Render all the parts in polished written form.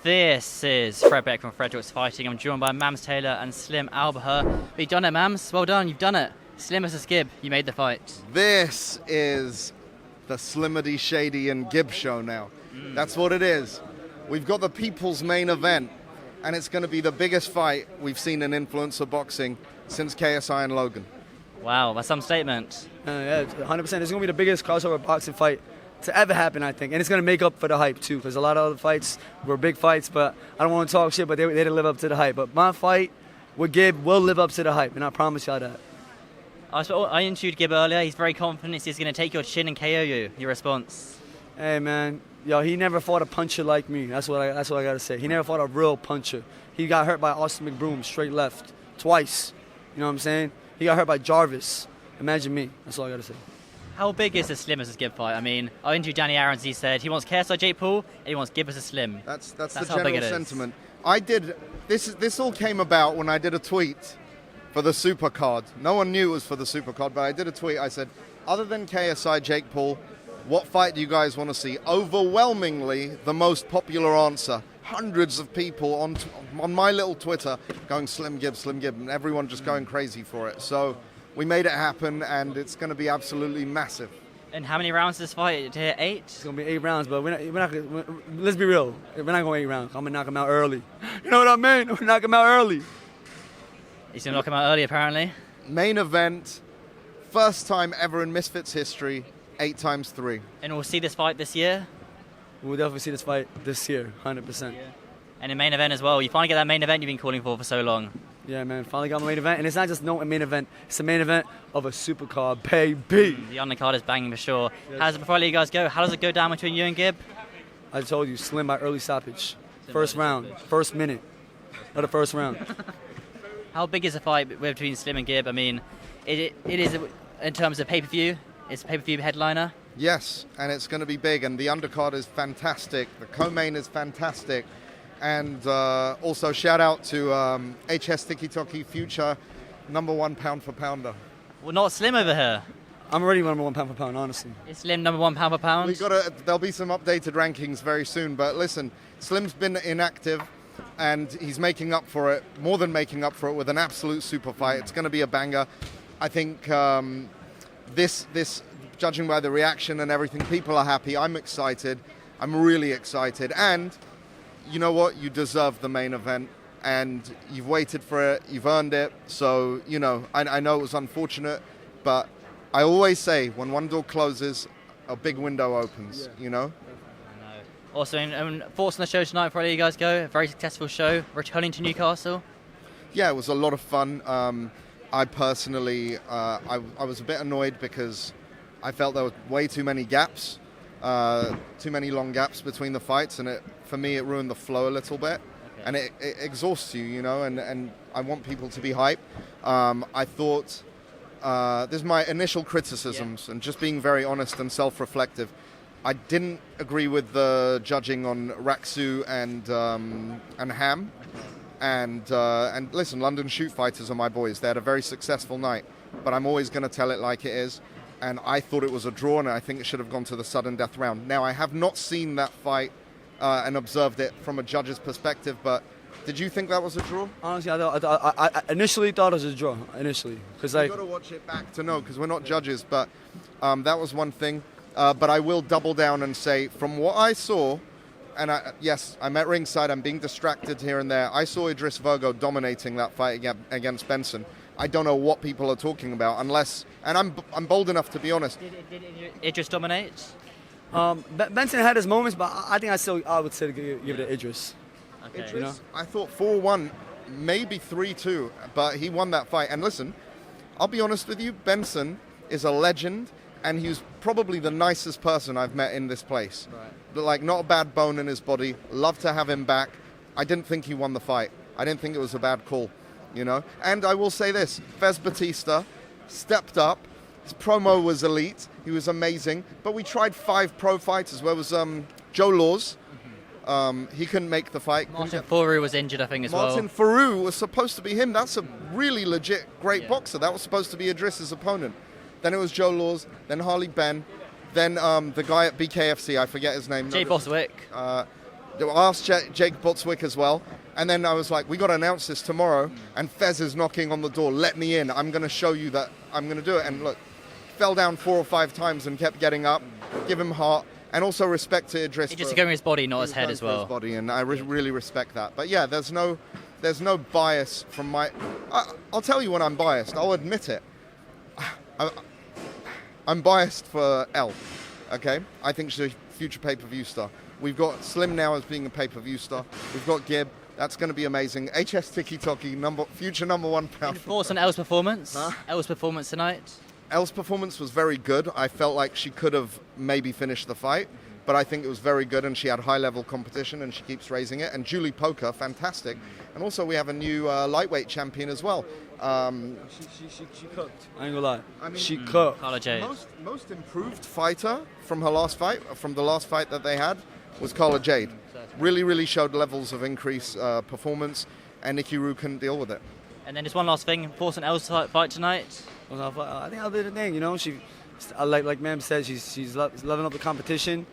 This is Fred Beck from Fred Talks Fighting. I'm joined by Mams Taylor and Slim Albaher. You've done it, Mams. Well done. You've done it. Slim vs. Gibb. You made the fight. This is the Slimity, Shady, and Gibb show now. That's what it is. We've got the people's main event, and it's going to be the biggest fight we've seen in influencer boxing since KSI and Logan. Wow, that's some statement. Yeah, 100%. It's going to be the biggest crossover boxing fight to ever happen, I think. And it's going to make up for the hype, too, because a lot of other fights were big fights, but I don't want to talk shit, but they didn't live up to the hype. But my fight with Gibb will live up to the hype, and I promise y'all that. I interviewed Gibb earlier. He's very confident he's going to take your chin and KO you. Your response? Hey, man. Yo, he never fought a puncher like me. That's what I got to say. He never fought a real puncher. He got hurt by Austin McBroom, straight left, twice. You know what I'm saying? He got hurt by Jarvis. Imagine me. That's all I got to say. How big is the Slim vs. Gibb fight? I mean, I interviewed Danny Aarons. He said he wants KSI Jake Paul and he wants Gibb vs. Slim. That's the general sentiment. I did this all came about when I did a tweet for the Super Card. No one knew it was for the Super Card, but I did a tweet. I said, other than KSI Jake Paul, what fight do you guys want to see? Overwhelmingly, the most popular answer. Hundreds of people on my little Twitter going Slim Gibb, and everyone just going crazy for it. So we made it happen, and it's going to be absolutely massive. And how many rounds is this fight? 8? It's going to be 8 rounds, but let's be real. We're not going 8 rounds. I'm going to knock him out early. You know what I mean? I'm going to knock him out early. He's going to knock him out early, apparently. Main event, first time ever in Misfits history, 8 times 3. And we'll see this fight this year? We'll definitely see this fight this year, 100%. Yeah. And a main event as well. You finally get that main event you've been calling for so long. Yeah, man, finally got my main event. And it's not just no main event. It's a main event of a supercard, baby. The undercard is banging for sure. Yes. Before I let you guys go, how does it go down between you and Gibb? I told you, Slim by early stoppage. First round, first minute of the first round. How big is the fight between Slim and Gibb? I mean, it is, in terms of pay-per-view, it's a pay-per-view headliner. Yes, and it's going to be big, and the undercard is fantastic. The co-main is fantastic. And also shout out to HS Tiki Toki, future #1 pound for pounder. Well, not Slim over here. I'm already #1 pound for pound, honestly. Is Slim #1 pound for pound? There'll be some updated rankings very soon, but listen, Slim's been inactive, and he's making up for it, more than making up for it, with an absolute super fight. It's going to be a banger. I think this, judging by the reaction and everything, people are happy. I'm excited. I'm really excited. And you know what? You deserve the main event, and you've waited for it. You've earned it. So, you know, I know it was unfortunate, but I always say when one door closes, a big window opens, you know? Also, thoughts on the show tonight before I let you guys go? A very successful show, returning to Newcastle. Yeah, it was a lot of fun. I personally, I was a bit annoyed because I felt there were way too many gaps, too many long gaps between the fights, and for me it ruined the flow a little bit. Okay. And it exhausts you, you know, and I want people to be hyped. I thought, this is my initial criticisms, and just being very honest and self-reflective, I didn't agree with the judging on Raksu and Ham. And listen, London Shoot Fighters are my boys. They had a very successful night, but I'm always going to tell it like it is. And I thought it was a draw, and I think it should have gone to the sudden death round. Now, I have not seen that fight and observed it from a judge's perspective, but did you think that was a draw? Honestly, I initially thought it was a draw, initially. You've got to watch it back to know, because we're not judges, but that was one thing. But I will double down and say, from what I saw, and yes, I'm at ringside, I'm being distracted here and there. I saw Idris Virgo dominating that fight against Benson. I don't know what people are talking about, unless, and I'm bold enough to be honest. Did Idris dominate? Benson had his moments, but I think I would say give it to Idris. Okay. Idris, you know? I thought 4-1, maybe 3-2, but he won that fight. And listen, I'll be honest with you, Benson is a legend, and he was probably the nicest person I've met in this place. Right. But like, not a bad bone in his body. Love to have him back. I didn't think he won the fight. I didn't think it was a bad call, you know. And I will say this: Fez Batista stepped up. His promo was elite. He was amazing. But we tried 5 pro fighters. Where was Joe Laws? He couldn't make the fight. Martin Faroux was injured, I think, as well. Martin Faroux was supposed to be him. That's a really legit great boxer. That was supposed to be Idris's opponent. Then it was Joe Laws, then Harley Ben, then the guy at BKFC, I forget his name. Jay Boswick. I asked Jake Botswick as well. And then I was like, we got to announce this tomorrow. And Fez is knocking on the door. Let me in. I'm going to show you that I'm going to do it. And look, fell down 4 or 5 times and kept getting up. Give him heart. And also respect to Idris. He just going his body, not his head as well. His body, and I really respect that. But yeah, there's no bias from my. I'll tell you when I'm biased. I'll admit it. I'm biased for Elle. Okay, I think she's a future pay-per-view star. We've got Slim now as being a pay-per-view star. We've got Gib. That's going to be amazing. HS Tiki Toki, future number 1 pound. Thoughts on Elle's performance? Huh? Elle's performance tonight? Elle's performance was very good. I felt like she could have maybe finished the fight, but I think it was very good, and she had high-level competition, and she keeps raising it. And Julie Poker, fantastic. And also we have a new lightweight champion as well. She cooked. I ain't gonna lie. I mean, she cooked. Carla Jade. Most improved fighter from the last fight that they had, was Carla Jade. Really showed levels of increased performance, and Nikki Rue couldn't deal with it. And then just one last thing, thoughts on Elle's fight tonight? I think I'll do the thing, you know. Like Mams said, she's loving up the competition.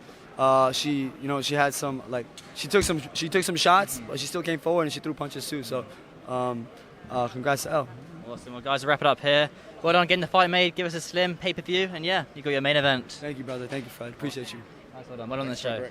She had some, like, she took some shots, but she still came forward and she threw punches too. So, congrats to Elle. Awesome. Well, guys, we'll wrap it up here. Well done getting the fight made. Give us a Slim pay-per-view, and yeah, you got your main event. Thank you, brother. Thank you, Fred. Appreciate you. Nice, well done. Well done on the show.